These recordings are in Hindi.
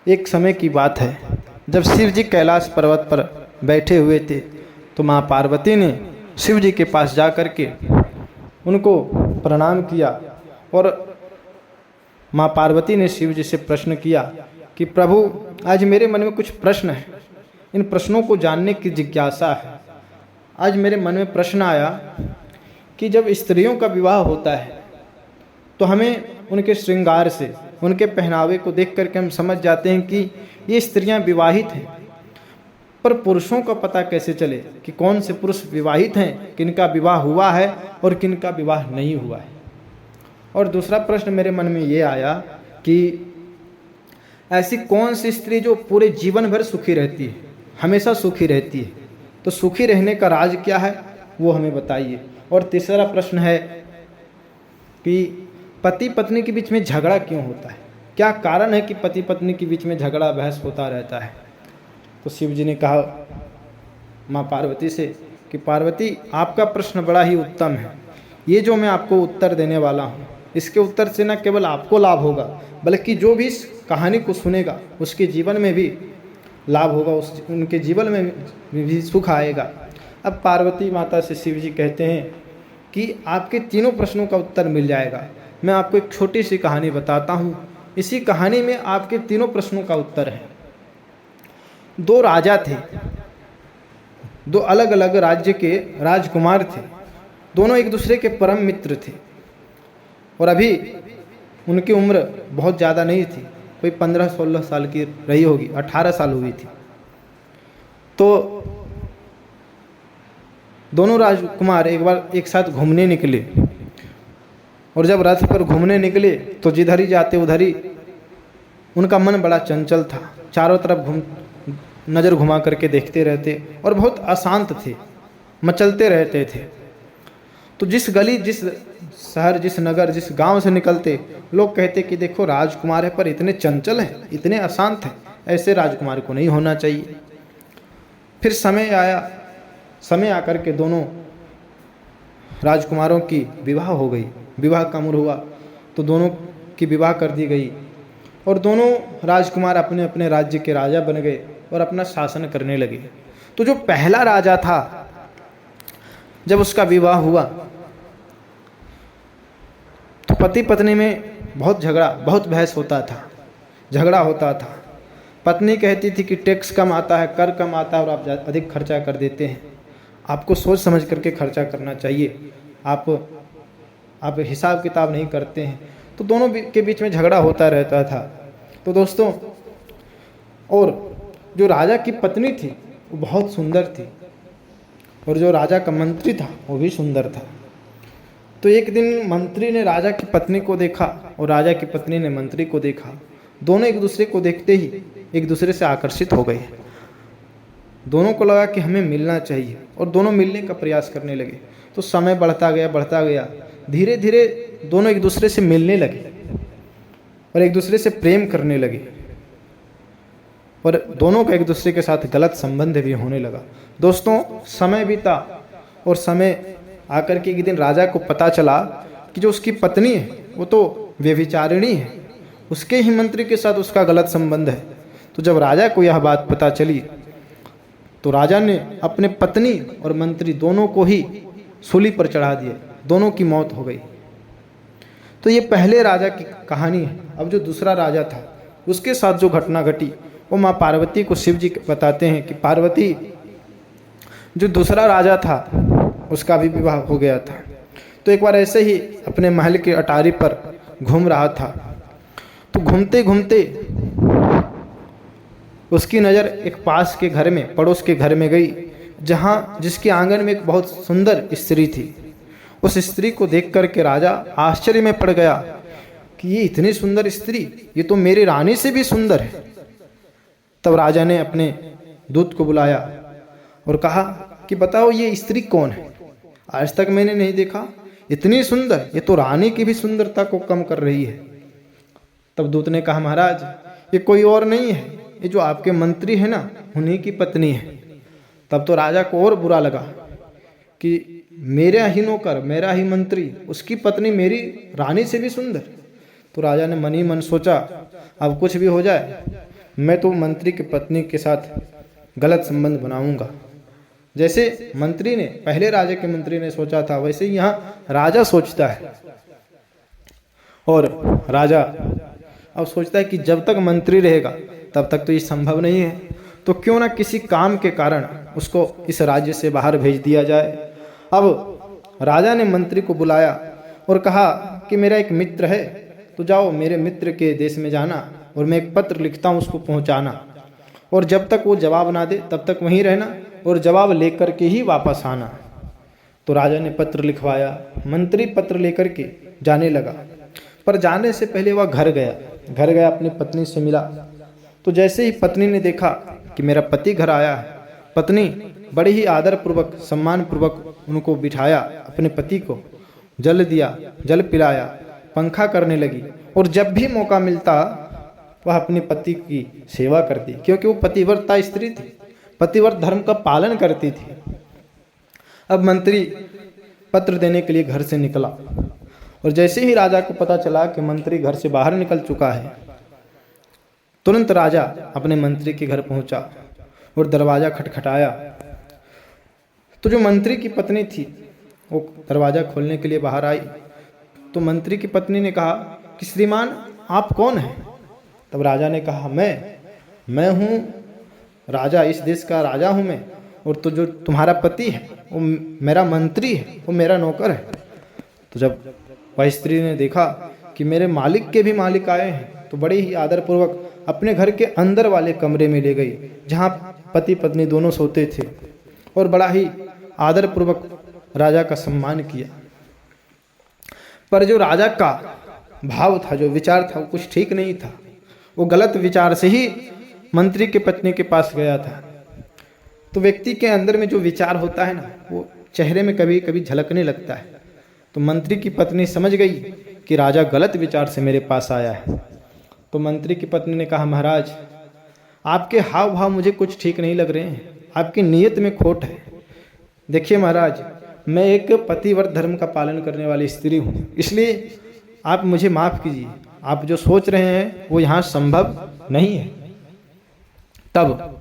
एक समय की बात है, जब शिव जी कैलाश पर्वत पर बैठे हुए थे तो माँ पार्वती ने शिव जी के पास जा कर के उनको प्रणाम किया और माँ पार्वती ने शिव जी से प्रश्न किया कि प्रभु, आज मेरे मन में कुछ प्रश्न है, इन प्रश्नों को जानने की जिज्ञासा है। आज मेरे मन में प्रश्न आया कि जब स्त्रियों का विवाह होता है तो हमें उनके श्रृंगार से, उनके पहनावे को देख करके हम समझ जाते हैं कि ये स्त्रियां विवाहित हैं, पर पुरुषों का पता कैसे चले कि कौन से पुरुष विवाहित हैं, किनका विवाह हुआ है और किनका विवाह नहीं हुआ है। और दूसरा प्रश्न मेरे मन में ये आया कि ऐसी कौन सी स्त्री जो पूरे जीवन भर सुखी रहती है, हमेशा सुखी रहती है, तो सुखी रहने का राज क्या है वो हमें बताइए। और तीसरा प्रश्न है कि पति पत्नी के बीच में झगड़ा क्यों होता है, क्या कारण है कि पति पत्नी के बीच में झगड़ा बहस होता रहता है। तो शिव जी ने कहा माँ पार्वती से कि पार्वती, आपका प्रश्न बड़ा ही उत्तम है। ये जो मैं आपको उत्तर देने वाला हूँ, इसके उत्तर से न केवल आपको लाभ होगा बल्कि जो भी इस कहानी को सुनेगा उसके जीवन में भी लाभ होगा, उनके जीवन में भी सुख आएगा। अब पार्वती माता से शिव जी कहते हैं कि आपके तीनों प्रश्नों का उत्तर मिल जाएगा। मैं आपको एक छोटी सी कहानी बताता हूँ, इसी कहानी में आपके तीनों प्रश्नों का उत्तर है। दो राजा थे, दो अलग अलग राज्य के राजकुमार थे, दोनों एक दूसरे के परम मित्र थे और अभी उनकी उम्र बहुत ज़्यादा नहीं थी, कोई 15-16 साल की रही होगी, 18 साल हुई थी। तो दोनों राजकुमार एक बार एक साथ घूमने निकले और जब रथ पर घूमने निकले तो जिधर ही जाते उधर ही उनका मन बड़ा चंचल था, चारों तरफ नज़र घुमा करके देखते रहते और बहुत अशांत थे, मचलते रहते थे। तो जिस गली, जिस शहर, जिस नगर, जिस गांव से निकलते लोग कहते कि देखो राजकुमार है पर इतने चंचल हैं, इतने अशांत हैं, ऐसे राजकुमार को नहीं होना चाहिए। फिर समय आया, समय आकर के दोनों राजकुमारों की विवाह हो गई, विवाह का मुहूर्त हुआ तो दोनों की विवाह कर दी गई और दोनों राजकुमार अपने अपने राज्य के राजा बन गए और अपना शासन करने लगे। तो जो पहला राजा था, जब उसका विवाह हुआ तो पति पत्नी में बहुत झगड़ा, बहुत बहस होता था, झगड़ा होता था। पत्नी कहती थी कि टैक्स कम आता है, कर कम आता है और आप अधिक खर्चा कर देते हैं, आपको सोच समझ करके खर्चा करना चाहिए, आप हिसाब किताब नहीं करते हैं। तो दोनों के बीच में झगड़ा होता रहता था। तो दोस्तों, और जो राजा की पत्नी थी वो बहुत सुंदर थी और जो राजा का मंत्री था वो भी सुंदर था। तो एक दिन मंत्री ने राजा की पत्नी को देखा और राजा की पत्नी ने मंत्री को देखा। दोनों एक दूसरे को देखते ही एक दूसरे से आकर्षित हो गए। दोनों को लगा कि हमें मिलना चाहिए और दोनों मिलने का प्रयास करने लगे। तो समय बढ़ता गया, धीरे धीरे दोनों एक दूसरे से मिलने लगे और एक दूसरे से प्रेम करने लगे और दोनों का एक दूसरे के साथ गलत संबंध भी होने लगा। दोस्तों, समय बीता और समय आकर के एक दिन राजा को पता चला कि जो उसकी पत्नी है वो तो व्यभिचारिणी है, उसके ही मंत्री के साथ उसका गलत संबंध है। तो जब राजा को यह बात पता चली तो राजा ने अपने पत्नी और मंत्री दोनों को ही सूली पर चढ़ा दिया, दोनों की मौत हो गई। तो ये पहले राजा की कहानी है। अब जो दूसरा राजा था उसके साथ जो घटना घटी वो माँ पार्वती को शिव जी बताते हैं कि पार्वती, जो दूसरा राजा था उसका भी विवाह हो गया था। तो एक बार ऐसे ही अपने महल के अटारी पर घूम रहा था, तो घूमते घूमते उसकी नज़र एक पास के घर में, पड़ोस के घर में गई, जिसके आंगन में एक बहुत सुंदर स्त्री थी। उस स्त्री को देख करके राजा आश्चर्य में पड़ गया कि ये इतनी सुंदर स्त्री, ये तो मेरी रानी से भी सुंदर है। तब राजा ने अपने दूत को बुलाया और कहा कि बताओ ये स्त्री कौन है, आज तक मैंने नहीं देखा, इतनी सुंदर, ये तो रानी की भी सुंदरता को कम कर रही है। तब दूत ने कहा महाराज, ये कोई और नहीं है, ये जो आपके मंत्री है ना, उन्हीं की पत्नी है। तब तो राजा को और बुरा लगा कि मेरा ही नौकर, मेरा ही मंत्री, उसकी पत्नी मेरी रानी से भी सुंदर। तो राजा ने मन ही मन सोचा अब कुछ भी हो जाए, मैं तो मंत्री की पत्नी के साथ गलत संबंध बनाऊंगा। जैसे मंत्री ने, पहले राजा के मंत्री ने सोचा था, वैसे ही यहाँ राजा सोचता है। और राजा अब सोचता है कि जब तक मंत्री रहेगा तब तक तो ये संभव नहीं है, तो क्यों ना किसी काम के कारण उसको इस राज्य से बाहर भेज दिया जाए। अब राजा ने मंत्री को बुलाया और कहा कि मेरा एक मित्र है, तो जाओ मेरे मित्र के देश में जाना और मैं एक पत्र लिखता हूँ उसको पहुँचाना, और जब तक वो जवाब ना दे तब तक वहीं रहना और जवाब लेकर के ही वापस आना। तो राजा ने पत्र लिखवाया। मंत्री पत्र लेकर के जाने लगा, पर जाने से पहले वह घर गया अपनी पत्नी से मिला। तो जैसे ही पत्नी ने देखा कि मेरा पति घर आया है, पत्नी बड़े ही आदरपूर्वक सम्मानपूर्वक उनको बिठाया, अपने पति को जल दिया, जल पिलाया, पंखा करने लगी, और जब भी मौका मिलता वह अपने पति की सेवा करती, क्योंकि वो पतिव्रता स्त्री थी, पतिव्रत धर्म का पालन करती थी। अब मंत्री पत्र देने के लिए घर से निकला, और जैसे ही राजा को पता चला कि मंत्री घर से बाहर निकल चुका है, तुरंत राजा अपने मंत्री के घर पहुंचा और दरवाजा खटखटाया। तो जो मंत्री की पत्नी थी वो दरवाजा खोलने के लिए बाहर आई। तो मंत्री की पत्नी ने कहा कि श्रीमान आप कौन हैं? तब राजा ने कहा मैं हूँ राजा, इस देश का राजा हूँ मैं, और तो जो तुम्हारा पति है वो मेरा मंत्री है, वो मेरा नौकर है। तो जब वह स्त्री ने देखा कि मेरे मालिक के भी मालिक आए हैं, तो बड़े ही आदरपूर्वक अपने घर के अंदर वाले कमरे में ले गई, जहाँ पति पत्नी दोनों सोते थे, और बड़ा ही आदरपूर्वक राजा का सम्मान किया। पर जो राजा का भाव था, जो विचार था, वो कुछ ठीक नहीं था। वो गलत विचार से ही मंत्री के पत्नी के पास गया था। तो व्यक्ति के अंदर में जो विचार होता है ना, वो चेहरे में कभी कभी झलकने लगता है। तो मंत्री की पत्नी समझ गई कि राजा गलत विचार से मेरे पास आया है। तो मंत्री की पत्नी ने कहा, महाराज आपके हाव भाव मुझे कुछ ठीक नहीं लग रहे हैं, आपकी नीयत में खोट है। देखिए महाराज, मैं एक पतिव्रत धर्म का पालन करने वाली स्त्री हूँ, इसलिए आप मुझे माफ़ कीजिए, आप जो सोच रहे हैं वो यहाँ संभव नहीं है। तब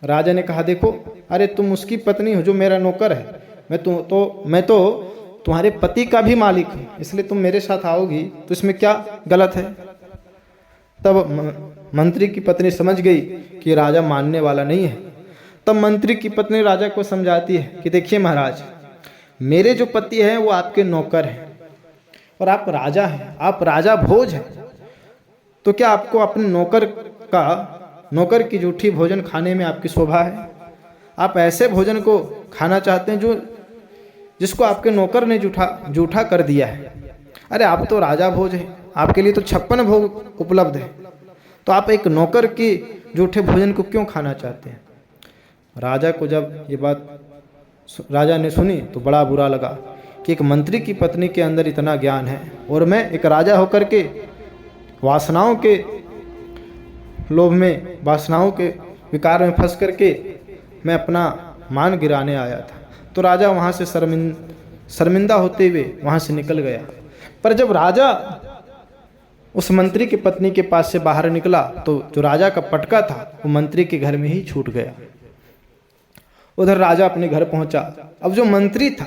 राजा ने कहा, देखो अरे तुम उसकी पत्नी हो जो मेरा नौकर है, मैं तो तुम्हारे पति का भी मालिक हूँ, इसलिए तुम मेरे साथ आओगी तो इसमें क्या गलत है। तब मंत्री की पत्नी समझ गई कि राजा मानने वाला नहीं है। तब मंत्री की पत्नी राजा को समझाती है कि देखिए महाराज, मेरे जो पति हैं वो आपके नौकर हैं और आप राजा हैं, आप राजा भोज हैं, तो क्या आपको अपने नौकर की जूठी भोजन खाने में आपकी शोभा है? आप ऐसे भोजन को खाना चाहते हैं जिसको आपके नौकर ने जूठा कर दिया है। अरे आप तो राजा भोज हैं, आपके लिए तो 56 भोग उपलब्ध है, तो आप एक नौकर की जूठे भोजन को क्यों खाना चाहते हैं? राजा को जब ये बात राजा ने सुनी तो बड़ा बुरा लगा कि एक मंत्री की पत्नी के अंदर इतना ज्ञान है, और मैं एक राजा होकर के वासनाओं के लोभ में, वासनाओं के विकार में फंस करके मैं अपना मान गिराने आया था। तो राजा वहाँ से शर्मिंदा होते हुए वहाँ से निकल गया। पर जब राजा उस मंत्री की पत्नी के पास से बाहर निकला तो जो राजा का पटका था वो मंत्री के घर में ही छूट गया। उधर राजा अपने घर पहुंचा। अब जो मंत्री था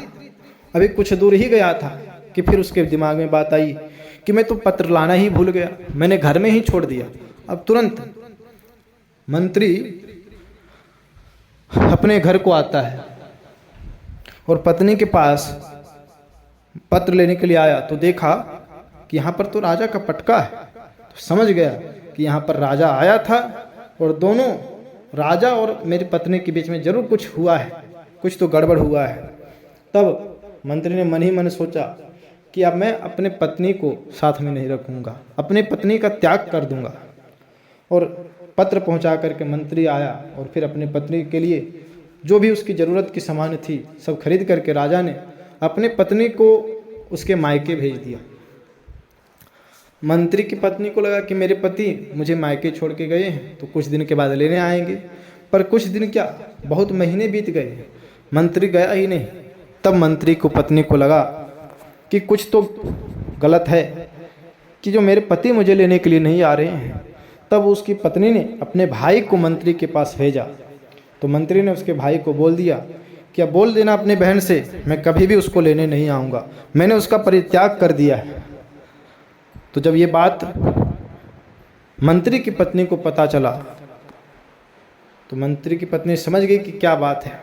अभी कुछ दूर ही गया था कि फिर उसके दिमाग में बात आई कि मैं तो पत्र लाना ही भूल गया, मैंने घर में ही छोड़ दिया। अब तुरंत मंत्री अपने घर को आता है और पत्नी के पास पत्र लेने के लिए आया तो देखा कि यहाँ पर तो राजा का पटका है। तो समझ गया कि यहाँ पर राजा आया था और दोनों राजा और मेरी पत्नी के बीच में जरूर कुछ हुआ है, कुछ तो गड़बड़ हुआ है। तब मंत्री ने मन ही मन सोचा कि अब मैं अपने पत्नी को साथ में नहीं रखूँगा, अपनी पत्नी का त्याग कर दूंगा। और पत्र पहुंचा करके मंत्री आया और फिर अपनी पत्नी के लिए जो भी उसकी ज़रूरत की सामान थी सब खरीद करके राजा ने अपने पत्नी को उसके मायके भेज दिया। मंत्री की पत्नी को लगा कि मेरे पति मुझे मायके छोड़ के गए हैं तो कुछ दिन के बाद लेने आएंगे, पर कुछ दिन क्या बहुत महीने बीत गए, मंत्री गया ही नहीं। तब मंत्री को पत्नी को लगा कि कुछ तो गलत है कि जो मेरे पति मुझे लेने के लिए नहीं आ रहे हैं। तब उसकी पत्नी ने अपने भाई को मंत्री के पास भेजा। तो मंत्री ने उसके भाई को बोल दिया कि अब बोल देना अपनी बहन से, मैं कभी भी उसको लेने नहीं आऊँगा, मैंने उसका परित्याग कर दिया है। तो जब ये बात मंत्री की पत्नी को पता चला तो मंत्री की पत्नी समझ गई कि क्या बात है,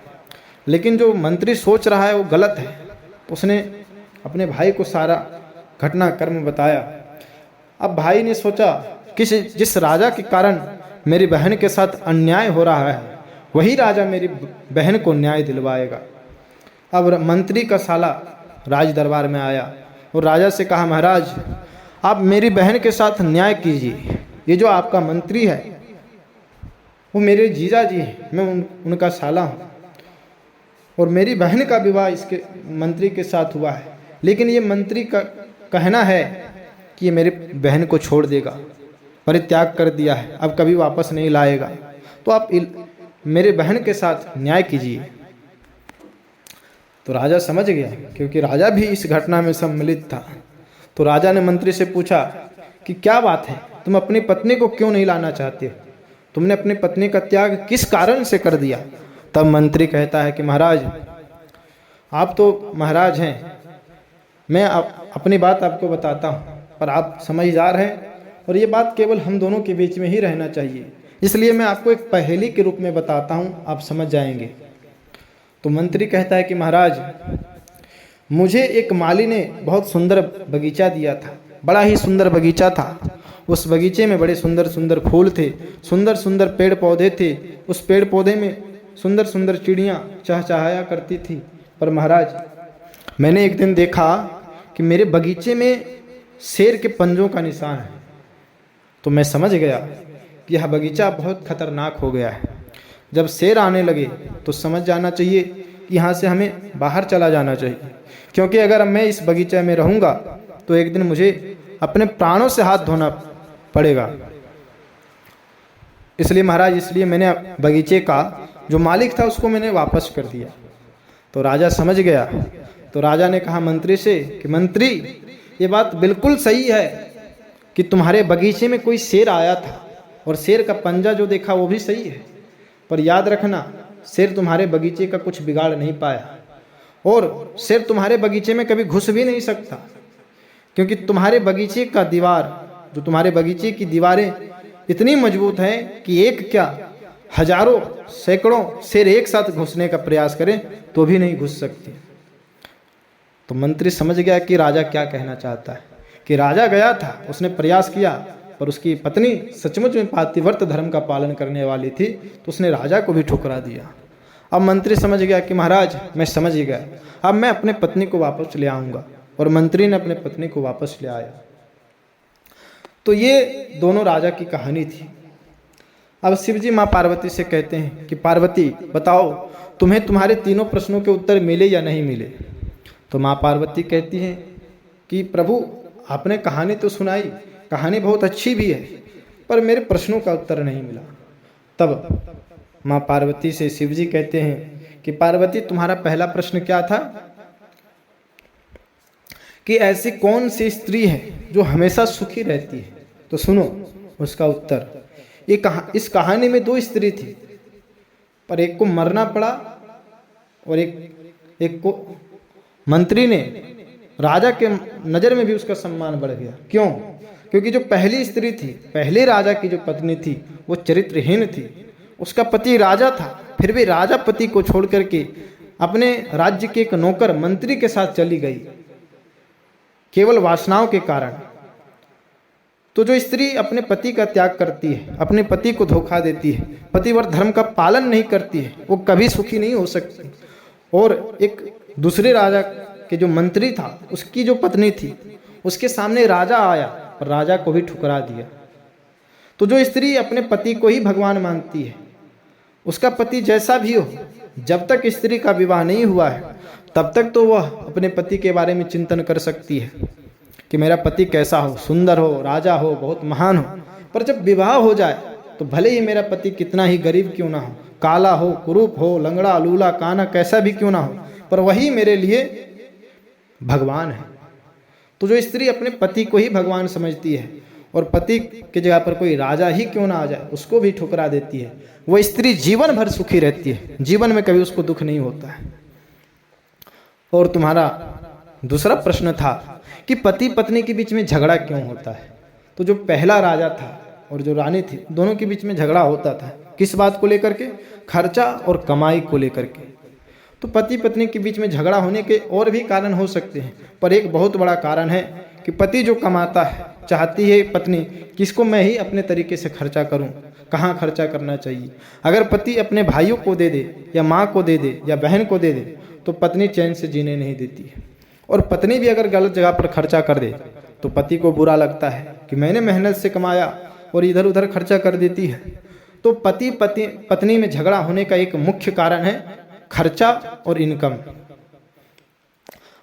लेकिन जो मंत्री सोच रहा है वो गलत है। उसने अपने भाई को सारा घटनाक्रम बताया। अब भाई ने सोचा कि जिस राजा के कारण मेरी बहन के साथ अन्याय हो रहा है वही राजा मेरी बहन को न्याय दिलवाएगा। अब मंत्री का साला राज दरबार में आया और राजा से कहा, महाराज आप मेरी बहन के साथ न्याय कीजिए, ये जो आपका मंत्री है वो मेरे जीजा जी हैं, मैं उनका साला हूँ और मेरी बहन का विवाह इसके मंत्री के साथ हुआ है, लेकिन ये मंत्री का कहना है कि ये मेरी बहन को छोड़ देगा, परित्याग कर दिया है, अब कभी वापस नहीं लाएगा, तो आप मेरे बहन के साथ न्याय कीजिए। तो राजा समझ गया, क्योंकि राजा भी इस घटना में सम्मिलित था। तो राजा ने मंत्री से पूछा कि क्या बात है, तुम अपनी पत्नी को क्यों नहीं लाना चाहते हो, तुमने अपनी पत्नी का त्याग किस कारण से कर दिया। तब मंत्री कहता है कि महाराज आप तो महाराज हैं, मैं अपनी बात आपको बताता हूँ, पर आप समझदार हैं और ये बात केवल हम दोनों के बीच में ही रहना चाहिए, इसलिए मैं आपको एक पहेली के रूप में बताता हूँ, आप समझ जाएंगे। तो मंत्री कहता है कि महाराज मुझे एक माली ने बहुत सुंदर बगीचा दिया था, बड़ा ही सुंदर बगीचा था। उस बगीचे में बड़े सुंदर सुंदर फूल थे, सुंदर सुंदर पेड़ पौधे थे, उस पेड़ पौधे में सुंदर सुंदर चिड़ियाँ चहचहाया करती थी। पर महाराज मैंने एक दिन देखा कि मेरे बगीचे में शेर के पंजों का निशान है। तो मैं समझ गया कि यह बगीचा बहुत खतरनाक हो गया है, जब शेर आने लगे तो समझ जाना चाहिए कि यहाँ से हमें बाहर चला जाना चाहिए, क्योंकि अगर मैं इस बगीचे में रहूँगा तो एक दिन मुझे अपने प्राणों से हाथ धोना पड़ेगा। इसलिए महाराज, इसलिए मैंने बगीचे का जो मालिक था उसको मैंने वापस कर दिया। तो राजा समझ गया। तो राजा ने कहा मंत्री से कि मंत्री ये बात बिल्कुल सही है कि तुम्हारे बगीचे में कोई शेर आया था और शेर का पंजा जो देखा वो भी सही है, पर याद रखना शेर तुम्हारे बगीचे का कुछ बिगाड़ नहीं पाया और शेर तुम्हारे बगीचे में कभी घुस भी नहीं सकता, क्योंकि तुम्हारे बगीचे का दीवार, जो तुम्हारे बगीचे की दीवारें इतनी मजबूत हैं कि एक क्या हजारों सैकड़ों शेर एक साथ घुसने का प्रयास करें तो भी नहीं घुस सकती। तो मंत्री समझ गया कि राजा क्या कहना चाहता है, कि राजा गया था, उसने प्रयास किया, पर उसकी पत्नी सचमुच में पातिव्रत धर्म का पालन करने वाली थी, तो उसने राजा को भी ठुकरा दिया। अब मंत्री समझ गया कि महाराज मैं समझ ही गया, अब मैं अपने पत्नी को वापस ले आऊँगा। और मंत्री ने अपने पत्नी को वापस ले आया। तो ये दोनों राजा की कहानी थी। अब शिव जी माँ पार्वती से कहते हैं कि पार्वती बताओ तुम्हें तुम्हारे तीनों प्रश्नों के उत्तर मिले या नहीं मिले। तो माँ पार्वती कहती हैं कि प्रभु आपने कहानी तो सुनाई, कहानी बहुत अच्छी भी है, पर मेरे प्रश्नों का उत्तर नहीं मिला। तब माँ पार्वती से शिव जी कहते हैं कि पार्वती तुम्हारा पहला प्रश्न क्या था, कि ऐसी कौन सी स्त्री है जो हमेशा सुखी रहती है। तो सुनो उसका उत्तर। इस कहानी में दो स्त्री थी, पर एक को मरना पड़ा और एक को मंत्री ने, राजा के नज़र में भी उसका सम्मान बढ़ गया। क्यों? क्योंकि जो पहली स्त्री थी, पहले राजा की जो पत्नी थी, वो चरित्रहीन थी। उसका पति राजा था, फिर भी राजा पति को छोड़ करके अपने राज्य के एक नौकर मंत्री के साथ चली गई, केवल वासनाओं के कारण। तो जो स्त्री अपने पति का त्याग करती है, अपने पति को धोखा देती है, पतिव्रत धर्म का पालन नहीं करती है, वो कभी सुखी नहीं हो सकती। और एक दूसरे राजा के जो मंत्री था, उसकी जो पत्नी थी, उसके सामने राजा आया और राजा को भी ठुकरा दिया। तो जो स्त्री अपने पति को ही भगवान मानती है, उसका पति जैसा भी हो, जब तक स्त्री का विवाह नहीं हुआ है तब तक तो वह अपने पति के बारे में चिंतन कर सकती है कि मेरा पति कैसा हो, सुंदर हो, राजा हो, बहुत महान हो। पर जब विवाह हो जाए तो भले ही मेरा पति कितना ही गरीब क्यों ना हो, काला हो, कुरूप हो, लंगड़ा, लूला, काना, कैसा भी क्यों ना हो, पर वही मेरे लिए भगवान है। तो जो स्त्री अपने पति को ही भगवान समझती है, और पति की जगह पर कोई राजा ही क्यों ना आ जाए उसको भी ठुकरा देती है। वो स्त्री जीवन भर सुखी रहती है, जीवन में कभी उसको दुख नहीं होता है। और तुम्हारा दूसरा प्रश्न था कि पति पत्नी के बीच में झगड़ा क्यों होता है। तो जो पहला राजा था और जो रानी थी, दोनों के बीच में झगड़ा होता था। किस बात को लेकर के? खर्चा और कमाई को लेकर के। तो पति पत्नी के बीच में झगड़ा होने के और भी कारण हो सकते हैं, पर एक बहुत बड़ा कारण है कि पति जो कमाता है, चाहती है पत्नी कि इसको मैं ही अपने तरीके से खर्चा करूं, कहाँ खर्चा करना चाहिए। अगर पति अपने भाइयों को दे दे या माँ को दे दे या बहन को दे दे तो पत्नी चैन से जीने नहीं देती है। और पत्नी भी अगर गलत जगह पर खर्चा कर दे तो पति को बुरा लगता है कि मैंने मेहनत से कमाया और इधर उधर खर्चा कर देती है। तो पति पत्नी में झगड़ा होने का एक मुख्य कारण है खर्चा और इनकम।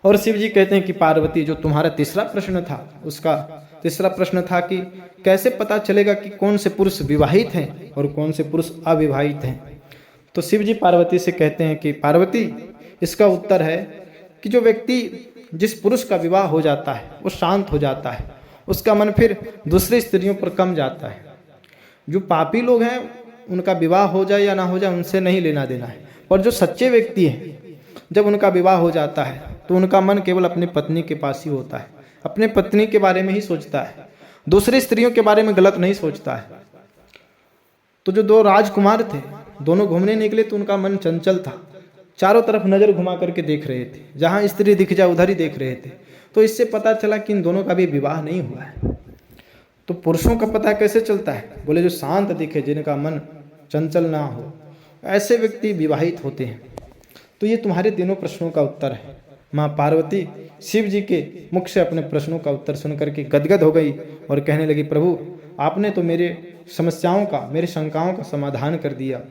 और शिव जी कहते हैं कि पार्वती, जो तुम्हारा तीसरा प्रश्न था, उसका तीसरा प्रश्न था कि कैसे पता चलेगा कि कौन से पुरुष विवाहित हैं और कौन से पुरुष अविवाहित हैं। तो शिव जी पार्वती से कहते हैं कि पार्वती, इसका उत्तर है कि जो व्यक्ति, जिस पुरुष का विवाह हो जाता है वो शांत हो जाता है, उसका मन फिर दूसरी स्त्रियों पर कम जाता है। जो पापी लोग हैं उनका विवाह हो जाए या ना हो जाए उनसे नहीं लेना देना है, पर जो सच्चे व्यक्ति हैं जब उनका विवाह हो जाता है तो उनका मन केवल अपनी पत्नी के पास ही होता है, अपने पत्नी के बारे में ही सोचता है, दूसरी स्त्रियों के बारे में गलत नहीं सोचता है। तो जो दो राजकुमार थे, दोनों घूमने निकले तो उनका मन चंचल था, चारों तरफ नजर घुमा करके देख रहे थे, जहां स्त्री दिख जाए उधर ही देख रहे थे। तो इससे पता चला कि इन दोनों का भी विवाह नहीं हुआ है। तो पुरुषों का पता कैसे चलता है? बोले जो शांत दिखे, जिनका मन चंचल ना हो, ऐसे व्यक्ति विवाहित होते हैं। तो ये तुम्हारे तीनों प्रश्नों का उत्तर है। माँ पार्वती शिव जी के मुख से अपने प्रश्नों का उत्तर सुनकर के गदगद हो गई और कहने लगी, प्रभु आपने तो मेरे समस्याओं का, मेरी शंकाओं का समाधान कर दिया।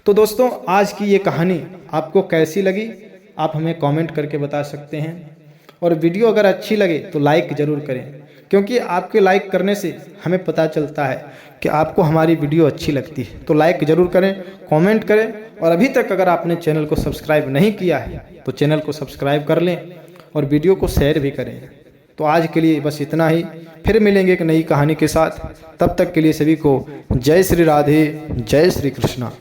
तो दोस्तों, आज की ये कहानी आपको कैसी लगी आप हमें कमेंट करके बता सकते हैं। और वीडियो अगर अच्छी लगे तो लाइक ज़रूर करें, क्योंकि आपके लाइक करने से हमें पता चलता है कि आपको हमारी वीडियो अच्छी लगती है। तो लाइक ज़रूर करें, कमेंट करें, और अभी तक अगर आपने चैनल को सब्सक्राइब नहीं किया है तो चैनल को सब्सक्राइब कर लें और वीडियो को शेयर भी करें। तो आज के लिए बस इतना ही, फिर मिलेंगे एक नई कहानी के साथ। तब तक के लिए सभी को जय श्री राधे, जय श्री कृष्णा।